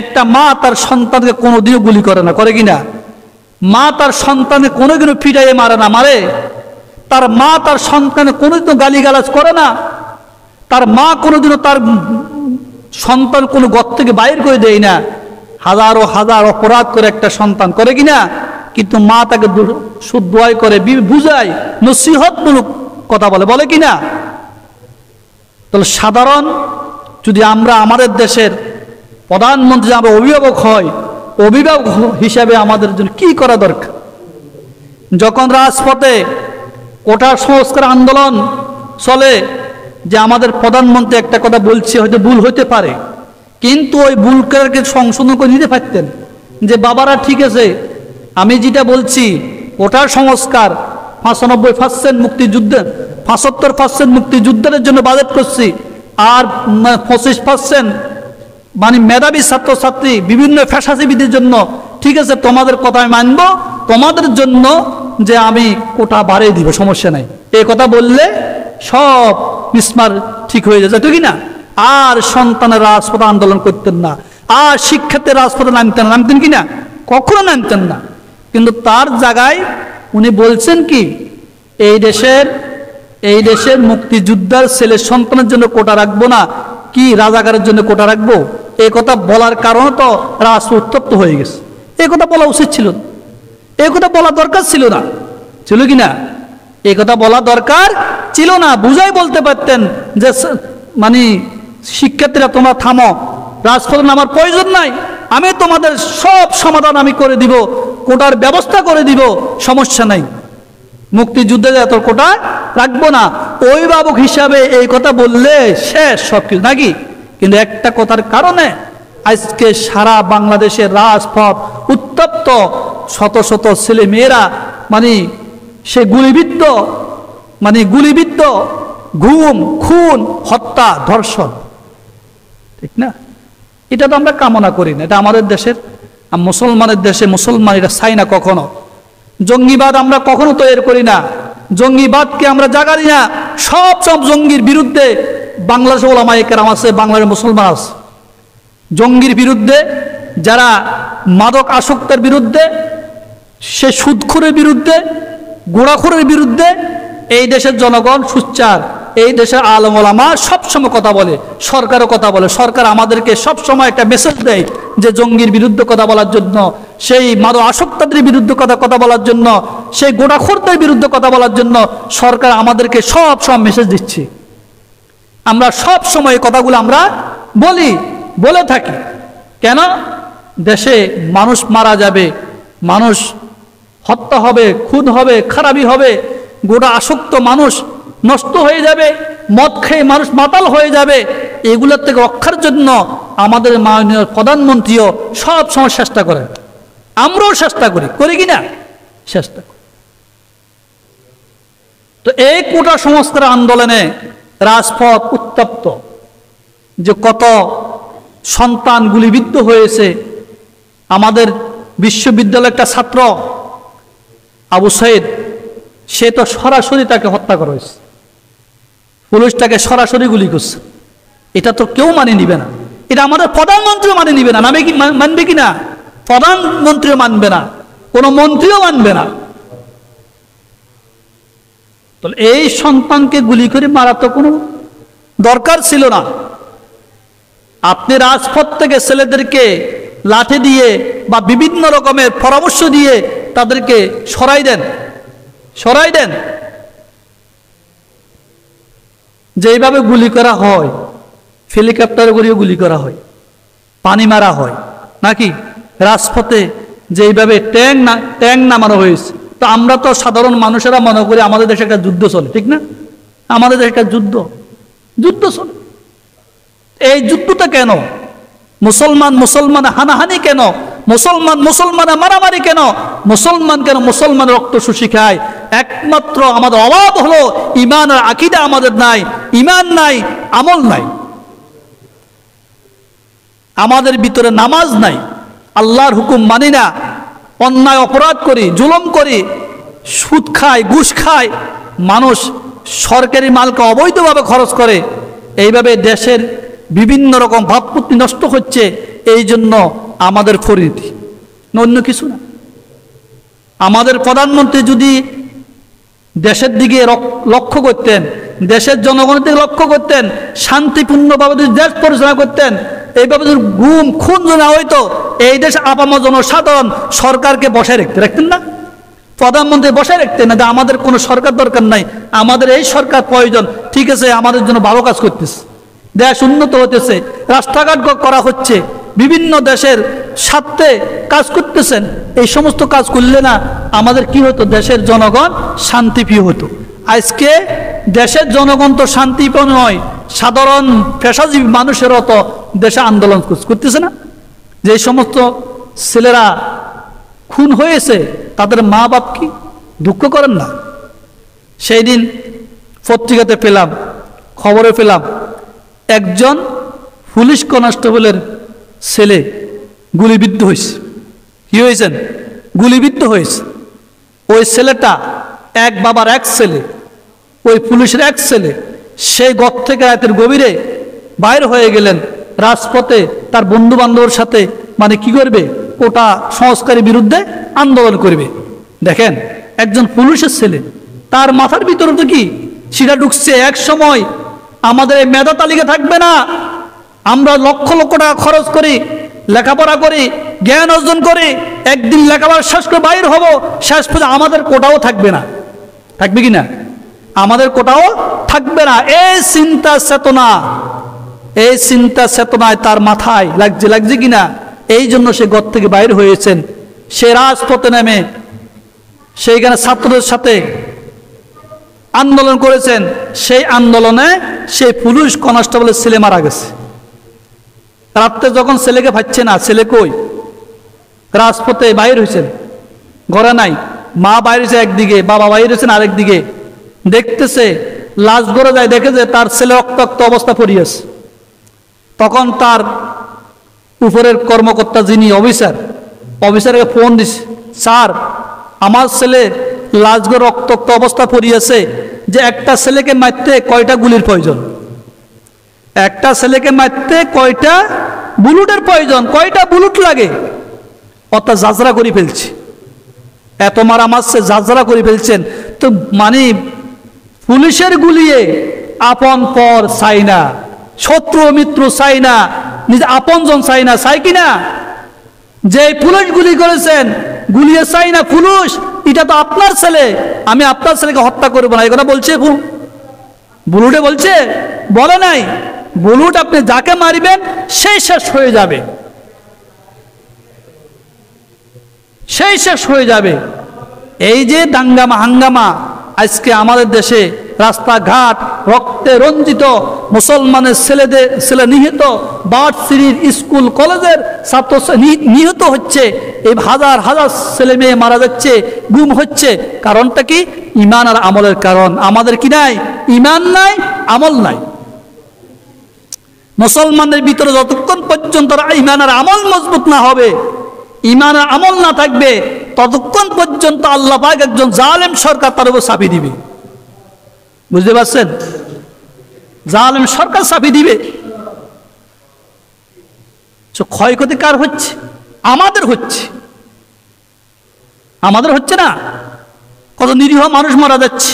একটা মা তার সন্তানকে কোনোদিনও গুলি করে না, করে কিনা? মা তার সন্তানকে কোনোদিনও পিটাইয়ে মারে না, মারে? তার মা তার সন্তানকে কোনোদিনও গালিগালাজ করে না। তার মা কোনোদিনও তার সন্তান কোনো ঘর থেকে বাইর করে দেয় না। হাজারো হাজার অপরাধ করে একটা সন্তান, করে কিনা? কিন্তু মা তাকে দোয়াই করে, বুঝায়, নসিহতমূলক কথা বলে কিনা? তাহলে সাধারণ যদি আমরা আমাদের দেশের প্রধানমন্ত্রী আমরা অভিভাবক হয়, অভিভাবক হিসাবে আমাদের জন্য কি করা দরকার? যখন রাজপথে কোটা সংস্কার আন্দোলন চলে, যে আমাদের প্রধানমন্ত্রী একটা কথা বলছে, হয়তো ভুল হইতে পারে, কিন্তু ওই ভুলকে সংশোধন করে নিতে পারতেন যে বাবারা ঠিক আছে, আমি যেটা বলছি কোটার সংস্কার 95% মুক্তিযুদ্ধে, 75% মুক্তিযুদ্ধের জন্য বাজেট করছি, আর 25% মানে মেধাবী ছাত্রছাত্রী বিভিন্ন ফ্যাসাসিবিদের জন্য, ঠিক আছে তোমাদের কথা আমি মানব, তোমাদের জন্য যে আমি কোটা বাড়িয়ে দিব, সমস্যা নাই। এই কথা বললে সব মিসমার ঠিক হয়ে যাচ্ছে, ঠিক না? আর সন্তানের রাজপথে আন্দোলন করতেন না, আর শিক্ষার্থীর রাজপথে নামতেন কিনা? কখনো নামতেন না। কিন্তু তার জায়গায় উনি বলছেন কি, এই দেশের মুক্তিযোদ্ধার ছেলে সন্তানের জন্য কোটা রাখবো না, কি রাজাকারের জন্য কোটা রাখবো? এই কথা বলার কারণে তো রাষ্ট্র উত্তপ্ত হয়ে গেছে। এই কথা বলা উচিত ছিল, এই কথা বলা দরকার ছিল না, ছিল কি না? এই কথা বলা দরকার ছিল না। বুঝাই বলতে পারতেন যে মানে শিক্ষার্থীরা তোমরা থামো, রাজপথে নামার প্রয়োজন নাই, আমি তোমাদের সব সমাধান আমি করে দিব, কোটার ব্যবস্থা করে দিব, সমস্যা নাই, মুক্তিযুদ্ধে এত কোটা রাখবো না। অভিভাবক হিসাবে এই কথা বললে শেষ সবকিছু নাকি? কিন্তু একটা কথার কারণে আজকে সারা বাংলাদেশের রাজপথ উত্তপ্ত, শত শত ছেলে মেয়েরা মানে সে গুলিবিদ্ধ, গুম, খুন, হত্যা, ধর্ষণ, ঠিক না? এটা তো আমরা কামনা করি না। এটা আমাদের দেশের মুসলমানের দেশে মুসলমান এটা চাই না কখনো। জঙ্গিবাদ আমরা কখনো তৈরি করি না, জঙ্গিবাদকে আমরা জাগারি না। সব জঙ্গির বিরুদ্ধে বাংলাদেশে ওলামায়ে কেরাম আছে, বাংলাদেশের মুসলমান আছে। জঙ্গির বিরুদ্ধে, যারা মাদক আসক্তের বিরুদ্ধে, সে সুদখোরের বিরুদ্ধে, গোড়াখোরের বিরুদ্ধে এই দেশের জনগণ সুচ্চার, এই দেশের আলেম ওলামা সবসময় কথা বলে, সরকারও কথা বলে। সরকার আমাদেরকে সবসময় একটা মেসেজ দেয় যে জঙ্গির বিরুদ্ধে কথা বলার জন্য, সেই মাদক আসক্তদের বিরুদ্ধে কথা বলার জন্য, সেই গোড়াখোরদের বিরুদ্ধে কথা বলার জন্য সরকার আমাদেরকে সব মেসেজ দিচ্ছে। আমরা সব সময় কথাগুলো আমরা বলে থাকি। কেন? দেশে মানুষ মারা যাবে, মানুষ হত্যা হবে, খুন হবে, খারাপি হবে, গোটা আসক্ত মানুষ নষ্ট হয়ে যাবে, মদ খেয়ে মানুষ মাতাল হয়ে যাবে। এগুলোর থেকে রক্ষার জন্য আমাদের মাননীয় প্রধানমন্ত্রীও সব সময় চেষ্টা করেন, আমরাও চেষ্টা করি কি না? চেষ্টা করি। তো এই কোটা সংস্কার আন্দোলনে রাজপথ উত্তপ্ত, যে কত সন্তান গুলিবিদ্ধ হয়েছে। আমাদের বিশ্ববিদ্যালয়ের একটা ছাত্র আবু সাইদ, সে তো সরাসরি তাকে হত্যা করা হয়েছে, পুলিশ তাকে সরাসরি গুলি করছে। এটা তো কেউ মানে নিবে না, এটা আমাদের প্রধানমন্ত্রীও মানে নিবে না। মানবে কি না? প্রধানমন্ত্রীও মানবে না, কোনো মন্ত্রীও মানবে না। তো এই সন্তানকে গুলি করে মারা তো কোনো দরকার ছিল না। আপনি রাজপথ থেকে ছেলেদেরকে লাঠি দিয়ে বা বিভিন্ন রকমের পরামর্শ দিয়ে তাদেরকে সরাই দেন। যেইভাবে গুলি করা হয়, হেলিকপ্টারে করেও গুলি করা হয়, পানি মারা হয় নাকি, রাজপথে যেইভাবে ট্যাঙ্ক নামানো হয়েছে। তো আমরা তো সাধারণ মানুষেরা মনে করি আমাদের দেশে একটা যুদ্ধ চলে, ঠিক না? আমাদের দেশে একটা যুদ্ধ চলে। এই যুদ্ধটা কেন? মুসলমান হানাহানি কেন? মুসলমান মারামারি কেন? মুসলমান রক্ত শুষি খায়? একমাত্র আমাদের অভাব হলো ঈমান আর আকীদা আমাদের নাই, ঈমান নাই, আমল নাই, আমাদের ভিতরে নামাজ নাই, আল্লাহর হুকুম মানি না, অন্যায় অপরাধ করি, জুলুম করি, সুদ খায়, ঘুষ খায়, মানুষ সরকারি মালকে অবৈধভাবে খরচ করে। এইভাবে দেশের বিভিন্ন রকম ভাবমূর্তি নষ্ট হচ্ছে। এই জন্য আমাদের পরিণতি, অন্য কিছু না। আমাদের প্রধানমন্ত্রী যদি দেশের দিকে লক্ষ্য করতেন, দেশের জনগণের দিকে লক্ষ্য করতেন, শান্তিপূর্ণভাবে যদি দেশ পরিচালনা করতেন, এইভাবে যদি গুম খুন না হইতো, এই দেশে আপামর জনসাধারণ সরকারকে বসায় রাখতেন না, প্রধানমন্ত্রী বসায় রাখতেন না যে আমাদের কোনো সরকার দরকার নাই, আমাদের এই সরকার প্রয়োজন। ঠিক আছে, আমাদের জন্য ভালো কাজ করতেছে, দেশ উন্নত হতেছে, রাস্তাঘাট করা হচ্ছে, বিভিন্ন দেশের স্বার্থে কাজ করতেছেন। এই সমস্ত কাজ করলে না আমাদের কি হতো? দেশের জনগণ শান্তিপ্রিয় হতো। আজকে দেশের জনগণ তো শান্তিপ্রিয় নয়, সাধারণ পেশাজীবী মানুষেরও তো দেশে আন্দোলন করতেছে না। যে সমস্ত ছেলেরা খুন হয়েছে তাদের মা বাপ কি দুঃখ করেন না? সেই দিন পত্রিকাতে পেলাম, খবরে পেলাম, একজন পুলিশ কনস্টেবলের ছেলে গুলিবিদ্ধ হয়েছে। কি হয়েছেন? গুলিবিদ্ধ হয়েছে। ওই ছেলেটা এক বাবার এক ছেলে, ওই পুলিশের এক ছেলে, সেই ঘর থেকে রাতের গভীরে বাইর হয়ে গেলেন রাজপথে তার বন্ধু বান্ধবের সাথে, মানে কি করবে? কোটা সংস্কারের বিরুদ্ধে আন্দোলন করবে। দেখেন, একজন পুলিশের ছেলে, তার মাথার ভিতরে তো কি সেটা ঢুকছে, এক সময় আমাদের এই মেধা তালিকা থাকবে না, আমরা লক্ষ লক্ষ টাকা খরচ করি, লেখাপড়া করি, জ্ঞান অর্জন করি, একদিন লেখাপড়া শেষ করে বাইর হব, শেষ পর্যন্ত আমাদের কোটাও থাকবে না। থাকবে কি না? আমাদের কোটাও থাকবে না। এই চিন্তা চেতনায় তার মাথায় লাগছে কিনা, এই জন্য সে ঘর থেকে বাইর হয়েছেন। সে রাজপথে নেমে সেইখানে ছাত্রদের সাথে আন্দোলন করেছেন। সেই আন্দোলনে সেই পুলিশ কনস্টেবলের ছেলে মারা গেছে। রাত্রে যখন ছেলেকে পাচ্ছে না, ছেলে কই, রাজপথে বাইর হয়েছেন, ঘরে নাই, মা বাইর হয়েছে একদিকে, বাবা বাইর হয়েছেন আরেক দিকে, দেখতেছে লাশ ঘরে যায়, দেখে যে তার ছেলে রক্তাক্ত অবস্থা পড়িয়েছে। তখন তার উপরের কর্মকর্তা যিনি অফিসারকে ফোন দিছে, স্যার আমার ছেলে লাশ ঘরে রক্তাক্ত অবস্থা পড়িয়েছে, যে একটা ছেলেকে মারতে কয়টা গুলির প্রয়োজন, একটা ছেলেকে মারতে কয়টা বুলেটের প্রয়োজন, কয়টা বুলেট লাগে, অর্থাৎ জাজরা করে ফেলছে, এত মারা মারছে, জাজরা করে ফেলছেন। তো মানে পুলিশের গুলিয়ে আপন পর চাই না, শত্রু মিত্র চাই না, নিজে আপনজন চাই না, চাই কিনা? যে পুলিশ গুলি করেছেন, গুলিয়ে চাই না পুলিশ, এটা তো আপনার ছেলে, আমি আপনার ছেলেকে হত্যা করবো না, এই কথা বলছে বুলুটে বলছে? বলে নাই। বুলুট আপনি যাকে মারিবেন সেই শেষ হয়ে যাবে, সেই শেষ হয়ে যাবে। এই যে দাঙ্গামা হাঙ্গামা আজকে আমাদের দেশে, রাস্তাঘাট রক্তে রঞ্জিত মুসলমানের ছেলে নিহত, ভার্সিটির স্কুল কলেজের ছাত্র নিহত হচ্ছে, এই হাজার হাজার ছেলে মেয়ে মারা যাচ্ছে, গুম হচ্ছে। কারণটা কি? ঈমান আর আমলের কারণ। আমাদের কি নাই? ঈমান নাই, আমল নাই। মুসলমানদের ভিতরে যতক্ষণ পর্যন্ত ঈমান আর আমল মজবুত না হবে, ঈমান আর আমল না থাকবে, ততক্ষণ পর্যন্ত আল্লাহ পাক একজন জালেম সরকার তার উপর চাপিয়ে দিবে। বুঝতে পারছেন? জালেম সরকার চাপিয়ে দিবে। ক্ষয়ক্ষতি কার হচ্ছে? আমাদের হচ্ছে। আমাদের হচ্ছে না? কত নিরীহ মানুষ মারা যাচ্ছে।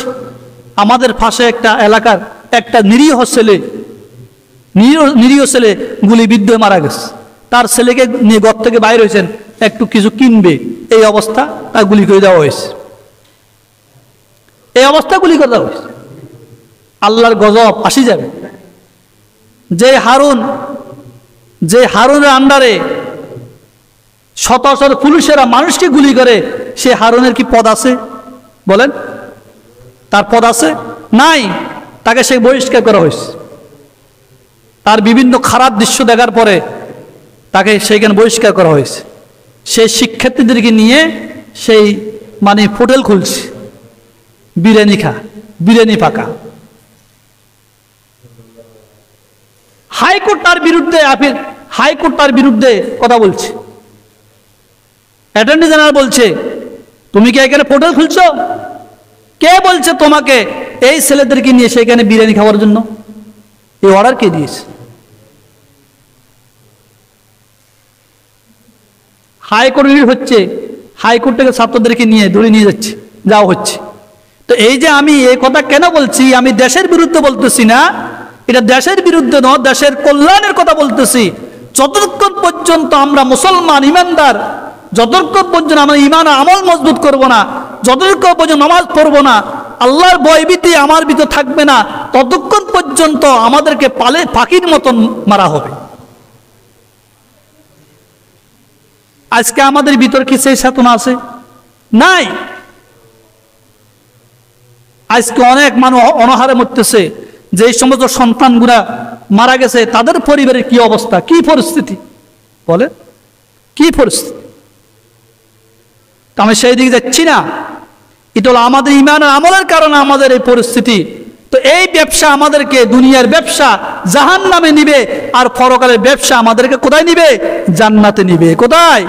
আমাদের পাশে একটা এলাকার একটা নিরীহ ছেলে গুলিবিদ্ধ মারা গেছে। তার ছেলেকে নিয়ে ঘর থেকে বাইরে হয়েছেন, একটু কিছু কিনবে, এই অবস্থা তার গুলি করে দেওয়া হয়েছে। এই অবস্থা গুলি করে দেওয়া হয়েছে। আল্লাহর গজব আসি যাবে। যে হারুনের আন্ডারে শত শত পুলিশেরা মানুষকে গুলি করে, সে হারুনের কি পদ আছে? বলেন, তার পদ আছে? নাই। তাকে সে বহিষ্কার করা হয়েছে। তার বিভিন্ন খারাপ দৃশ্য দেখার পরে তাকে সেইখানে বহিষ্কার করা হয়েছে। সেই শিক্ষার্থীদেরকে নিয়ে সেই হোটেল খুলছে, বিরিয়ানি পাকা। হাইকোর্ট তার বিরুদ্ধে কথা বলছে। অ্যাটর্নি জেনারেল বলছে, তুমি কি এখানে হোটেল খুলছো? কে বলছে তোমাকে এই ছেলেদেরকে নিয়ে সেখানে বিরিয়ানি খাওয়ার জন্য? এই অর্ডার কে দিয়েছে? হাইকোর্ট হচ্ছে, হাইকোর্ট থেকে ছাত্রদেরকে নিয়ে ধরে নিয়ে যাওয়া হচ্ছে। তো এই যে আমি এই কথা কেন বলছি, আমি দেশের বিরুদ্ধে বলতেছি না, এটা দেশের বিরুদ্ধে নয়, দেশের কল্যাণের কথা বলতেছি। যতক্ষণ পর্যন্ত আমরা মুসলমান ইমানদার, যতক্ষণ পর্যন্ত আমরা ঈমান আমল মজবুত করব না, যতক্ষণ পর্যন্ত নামাজ পড়ব না, আল্লাহর ভয়ভীতি আমার ভিতর থাকবে না, ততক্ষণ পর্যন্ত আমাদেরকে পাখির মতন মারা হবে। আজকে আমাদের ভিতর কি সেই চেতনা আছে? নাই। আজকে অনেক মানুষ অনাহারে মরতেছে। যে সমস্ত সন্তানগুলা মারা গেছে, তাদের পরিবারের কি অবস্থা, কি পরিস্থিতি? বলে কি পরিস্থিতি? আমি সেই দিকে যাচ্ছি না। এটা হলো আমাদের ঈমান আর আমলের কারণে আমাদের এই পরিস্থিতি। তো এই ব্যবসা আমাদেরকে, দুনিয়ার ব্যবসা জাহান্নামে নিবে, আর পরকালের ব্যবসা আমাদেরকে কোথায় নিবে? জান্নাতে নিবে। কোথায়?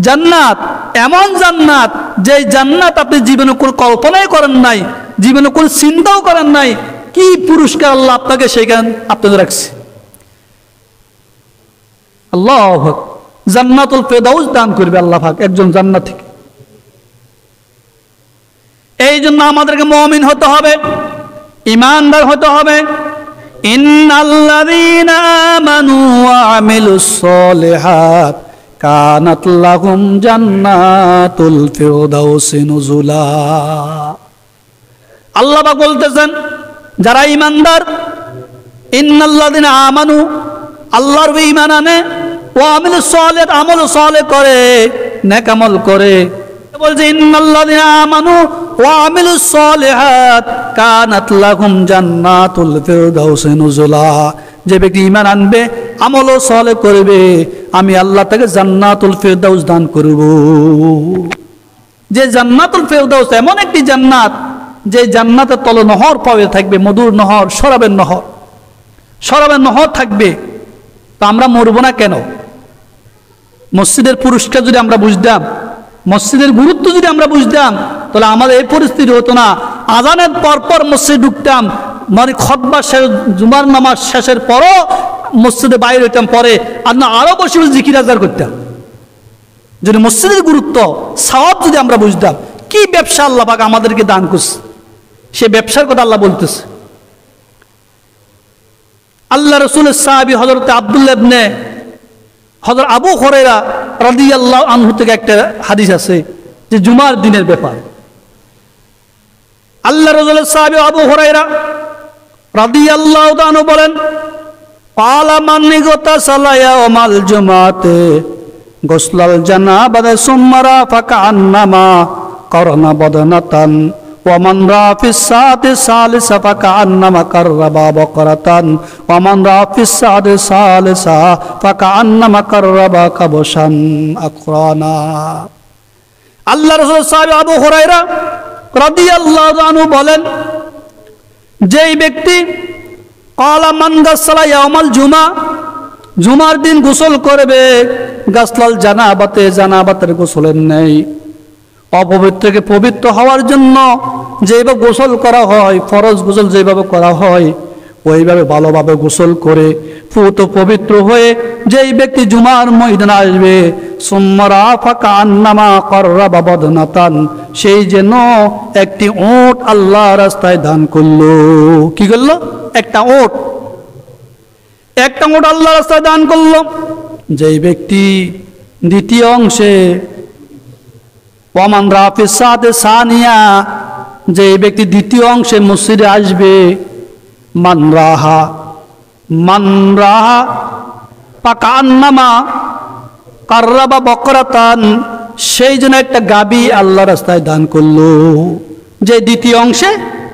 জান্নাত। এমন জান্নাত, যে জান্নাত আপনি জীবনে কোনো কল্পনাই করেন নাই, জীবনে কোনো চিন্তাও করেন নাই। কি পুরস্কার আল্লাহ আপনাকে সেখানে আপনাদের রাখছে। আল্লাহ জান্নাতুল ফেরদাউস দান করবে আল্লাহ পাক একজন জান্নাতী। এই জন্য আমাদেরকে মুমিন হতে হবে, ঈমানদার হতে হবে। ইন্নাল্লাযীনা আমানু ওয়া আমিলুস সলিহাত কানাত লাহুম জান্নাতুল ফিরদাউসি নুজুলা। আল্লাহ পাক বলতেছেন, যারা ঈমানদার, ইন্নাল্লাযীনা আমানু, আল্লাহর ঈমান আনে, ওয়া আমিলুস সলিহাত, আমল সালেহ করে, নেক আমল করে। বলছে ইন্নাল্লাযীনা আমানু ওয়া আমিলুস সলিহাত কানাত লাহুম জান্নাতুল ফিরদাউসি নুজুলা। যে ব্যক্তি ঈমান আনবে, আমল সালেহ করবে, আমি আল্লাহ তাকে জান্নাতুল ফিরদাউস দান করব। যে জান্নাতুল ফিরদাউস এমন একটি জান্নাত, যে জান্নাতের তলে নহর পাবে থাকবে, মধুর নহর, শরাবের নহর থাকবে। তা আমরা মরব না কেন? মসজিদের পুরস্কার যদি আমরা বুঝতাম, মসজিদের গুরুত্ব যদি আমরা বুঝতাম, তাহলে আমাদের এই পরিস্থিতি হতো না। আজানের পর মসজিদে ঢুকতাম, খুতবা শেষ, জুমার নামাজ শেষের পরও মসজিদে বাইরে হইতাম, পরে আরো বসে জিকির আজকার করতাম। যদি মসজিদের গুরুত্ব, সওয়াব যদি আমরা বুঝতাম। কি ব্যবসা আল্লাহ পাক আমাদেরকে দান করছে, সে ব্যবসার কথা আল্লাহ বলতেছে। আল্লাহ রাসূলের সাহাবী হযরত আব্দুল্লাহ ইবনে হযরত আবু হুরায়রা রাদিয়াল্লাহু আনহু থেকে একটা হাদিস আছে, যে জুমার দিনের ব্যাপার। আল্লাহ রাসূলের সাহাবী আবু হুরায়রা রাদিয়াল্লাহু আনহু বলেন, ক্বালা মান ইগতাসালা ইয়াওমাল জুমাতে গোসলাল জানাবাতে সুম্মা রাফা কান্নামা করনা বদনাতান ওয়ামান রাফিস সাআতি সালিসা ফাকান্নামা কাররাবা বাকারাতান ওয়ামান রাফিস সাআতি সালিসা ফাকান্নামা কাররাবা কাবশান আকরানা। আল্লাহ রাসূল সাহাবী আবু হুরায়রা রাদিয়াল্লাহু আনহু বলেন, যেই ব্যক্তি ক্বালা মান গাসসালা ইয়াউমাল জুমা, জুমার দিন গোসল করবে, গাসলাল জানাবাতে, জানাবাতের গোসলের নেই, অপবিত্রকে পবিত্র হওয়ার জন্য যেভাবে গোসল করা হয়, ফরজ গোসল যেভাবে করা হয় ওইভাবে ভালোভাবে গোসল করে পুত পবিত্র হয়ে যেই ব্যক্তি জুমার ময়দানে আসবে, সুম্মা রাফা কান্নামা কাররাবা বাদনাতান, সেই যেন একটি ওট আল্লাহ রাস্তায় দান করলো। কি করলো? একটা ওট, একটা ওট আল্লাহ রাস্তায় দান করলো। যেই ব্যক্তি দ্বিতীয় অংশে ওয়ামান রাফিস সাআতি সানিয়া, যে ব্যক্তি দ্বিতীয় অংশে মসজিদে আসবে, মান রাহা ফাকান্নামা কাররাবা বাকরাতান, সেই জন্য একটা গাবি আল্লাহ রাস্তায় দান করলো। যে দ্বিতীয় অংশে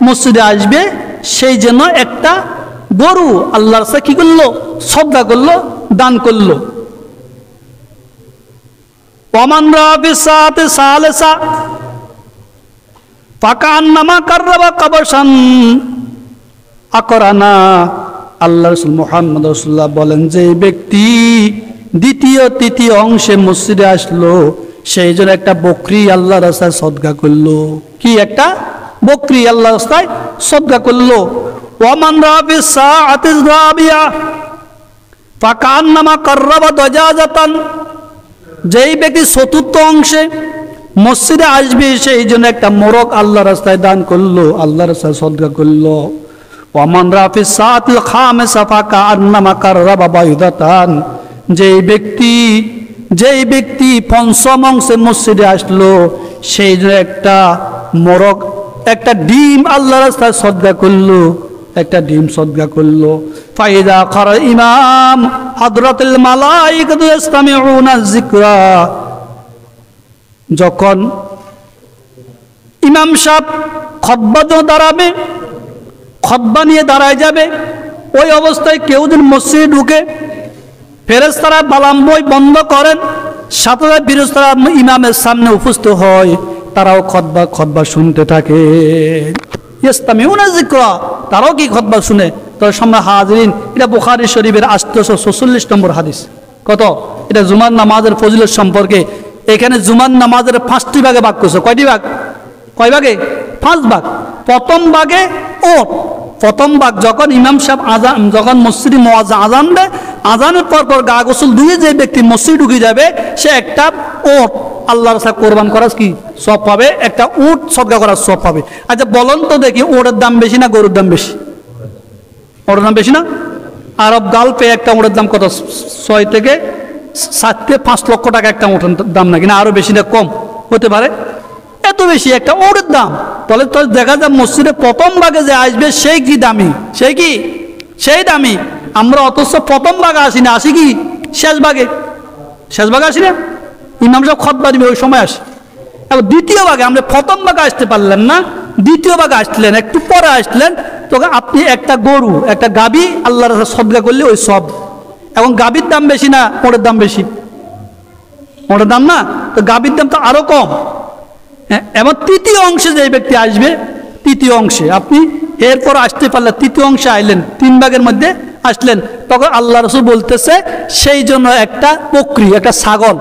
মসজিদে আসবে সেই জন্য একটা গরু আল্লাহ রাস্তায় কি করলো? সদকা করলো, দান করলো। ওয়ামান রাফিস সাআতি সালিসা ফাকান্নামা কাররাবা কাবশান আকরানা। আল্লাহ রাসূল মুহাম্মদ রাসূলুল্লাহ বলেন, যে ব্যক্তি দ্বিতীয় তৃতীয় অংশে মসজিদে আসলো সেই জন্য একটা বকরি আল্লাহ রাস্তায় সদকা করলো। কি? একটা বকরি আল্লাহ রাস্তায় সদকা করলো। ওয়ামান রাফিস সাআতি রাবিয়া ফাকান্নামা কাররাবা দাজাজাতান, যেই ব্যক্তি চতুর্থ অংশে মসজিদে আসবে সেই জন্য একটা মোরগ আল্লাহ রাস্তায় দান করলো, আল্লাহ রাস্তায় সদকা করলো। ওয়ামান রাফিস সাআতিল খামিসা ফাকান্নামা কাররাবা বাইদাতান, যেই ব্যক্তি পঞ্চম অংশে মসজিদে আসলো সেই জন্য একটা মোরগ, একটা ডিম আল্লাহ রাস্তায় সদকা করলো, একটা ডিম সদকা করলো। ফাইদা খারা ইমাম হাদরাতুল মালাইকাতু ইসতামিউনা যিকরা, যখন ইমাম সাহেব খুতবা দাঁড়াবে, খুতবা নিয়ে দাঁড়ায় যাবে, ওই অবস্থায় কেউ যদি মসজিদে ঢুকে ফেরেশতারা বালাম্বই বন্ধ করেন, সাথে ফেরেশতারা ইমামের সামনে উপস্থিত হয়, তারাও খুতবা শুনতে থাকে। ইসতামিউনা যিকরা, তারাও কি খুতবা শুনে। তো সামনে হাজিরিন, এটা বুখারী শরীফের 846 নম্বর হাদিস। কত? এটা জুমার নামাজের ফজিলত সম্পর্কে। এখানে জুমার নামাজের 5টি ভাগে ভাগ করছে। কয়টি ভাগ? কয় ভাগে? 5 ভাগ। প্রথম ভাগে ওট, প্রথম ভাগ যখন ইমাম সাহেব যখন মসজিদে মুয়াজ্জিন আযান দেয়, আযানের পর গা গোসল ধুয়ে যে ব্যক্তি মসজিদে ঢুকে যাবে সে একটা ওট আল্লাহর রাস্তায় কোরবান করার কি সওয়াব পাবে, একটা উট সদকা করার সওয়াব পাবে। আচ্ছা বলুন তো দেখি, ওটের দাম বেশি না গরুর দাম বেশি? ওটের দাম বেশি না? আরব গালফে একটা ওটের দাম কত? 6 থেকে 7 থেকে 5 লক্ষ টাকা একটা ওটের দাম, নাকি না আরো বেশি না কম হতে পারে? এত বেশি একটা ওটের দাম। তাহলে তো দেখা যায় মসজিদে প্রথম ভাগে যে আসবে সেই কি দামি, সেই দামি। আমরা অথচ প্রথম ভাগে আসি না, আসি কি শেষ ভাগে? শেষ ভাগে আসি না, ইমাম সাহেব খুতবা দিবে ওই সময় আসি। এখন দ্বিতীয় ভাগে আমরা প্রথম ভাগে আসতে পারলেন না, দ্বিতীয় ভাগে আসলেন, একটু পরে আসলেন, তো আপনি একটা গরু, একটা গাবি আল্লাহর রাস্তায় সদকা করলে ওই সব। এখন গাবির দাম বেশি না ওটের দাম বেশি? ওটের দাম না, তো গাবির দাম তো আরো কম। এবার তৃতীয় অংশে যে ব্যক্তি আসবে, তৃতীয় অংশে আপনি এরপর আসতে পারলেন, তৃতীয় অংশে আইলেন, 3 ভাগের মধ্যে আসলেন, তখন আল্লাহ রাসূল বলতেছে সেই জন্য একটা বকরি, একটা ছাগল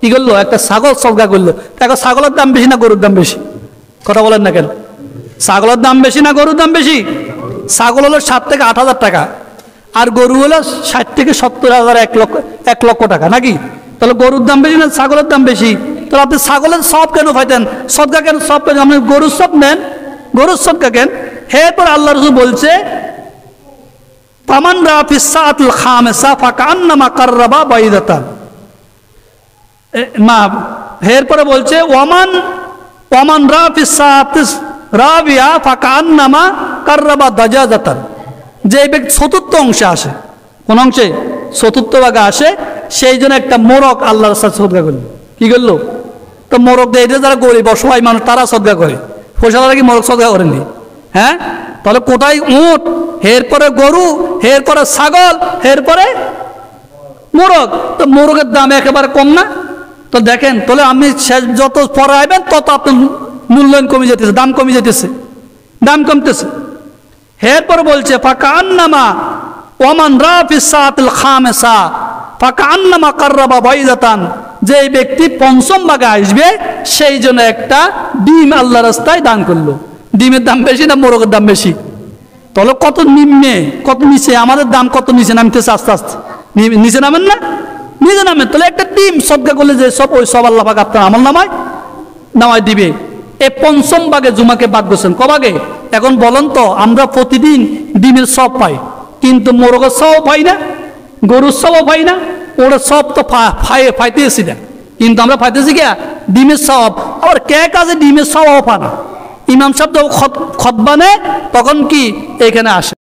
কি করলো? একটা ছাগল সদকা করলো। এখন ছাগলের দাম বেশি না গরুর দাম বেশি? কথা বলেন না কেন? ছাগলের দাম বেশি না গরুর দাম বেশি? ছাগল হলো 7 থেকে 8 হাজার টাকা, আর গরু হলো 60 থেকে 70,000, 1 লক্ষ টাকা, নাকি? তাহলে গরুর দাম বেশি না ছাগলের দাম বেশি? তাহলে আপনি ছাগলের সব কেন পাইতেন, সদকা কেন সব পেতেন? আপনি গরুর সব নেন, গরুর সদকা কেন? এরপর আল্লাহ রাসূল বলছে ফামান রাফিস সাআতুল খামিসা ফাকান্নামা কাররাবা বাইদাতান। এরপরে বলছে ওয়ামান রাফিস সাআতিস রাবিয়া ফাকান্নামা কাররাবা দাজাজাতান, যে ব্যক্তি চতুর্থ অংশে আসে, কোন অংশে? চতুর্থ ভাগে আসে, সেই জন্য একটা মোরগ আল্লাহর রাস্তায় সদকা করলো। কি করলো? তো মোরগ দিয়ে যারা গরিব অসহায় মানুষ তারা সদকা করে, পয়সাওয়ালা কি মোরগ সদকা করেননি? হ্যাঁ, তাহলে কোথায় উট, এরপরে গরু, এরপরে ছাগল, এরপরে মোরগ, তো মোরগের দাম একেবারে কম না? তো দেখেন, তাহলে আমি যত পরে আইবেন তত আপনার মূল্যায়ন কমে যেতেছে, দাম কমে যেতেছে, দাম কমতেছে। এরপর বলছে ফাঁকা আন্নামা ওমান রাফিস সাআতিল খামেসা ফাঁকা আন্নামা কাররাবা বাইদাতান, যে ব্যক্তি পঞ্চম ভাগে আসবে সেই জন্য একটা ডিম আল্লাহ রাস্তায় দান করলো। ডিমের দাম বেশি না মোরগের দাম বেশি? তাহলে কত নিম্নে, কত নিচে, আমাদের দাম কত নিচে নামতেছে, আস্তে আস্তে নিচে নামেন না, নিচে নামেন। তাহলে একটা ডিম সদকা করলে যে সব, ওই সব আল্লাহ পাক আপনার আমল নামায় দিবে। এই পঞ্চম ভাগে জুমাকে বাদ করছেন কভাগে? এখন বলেন তো, আমরা প্রতিদিন ডিমের সব পাই, কিন্তু মোরগের সব পাই না, গরুর সবও পাই না, ওরা সব তো ফাইতেছি না, কিন্তু আমরা ফাইতেছি কে? ডিমের সব। আবার কে কাজে ডিমের সবও পা না। ইমাম সাহেব তো খতবা নেয়, তখন কি এখানে আসে।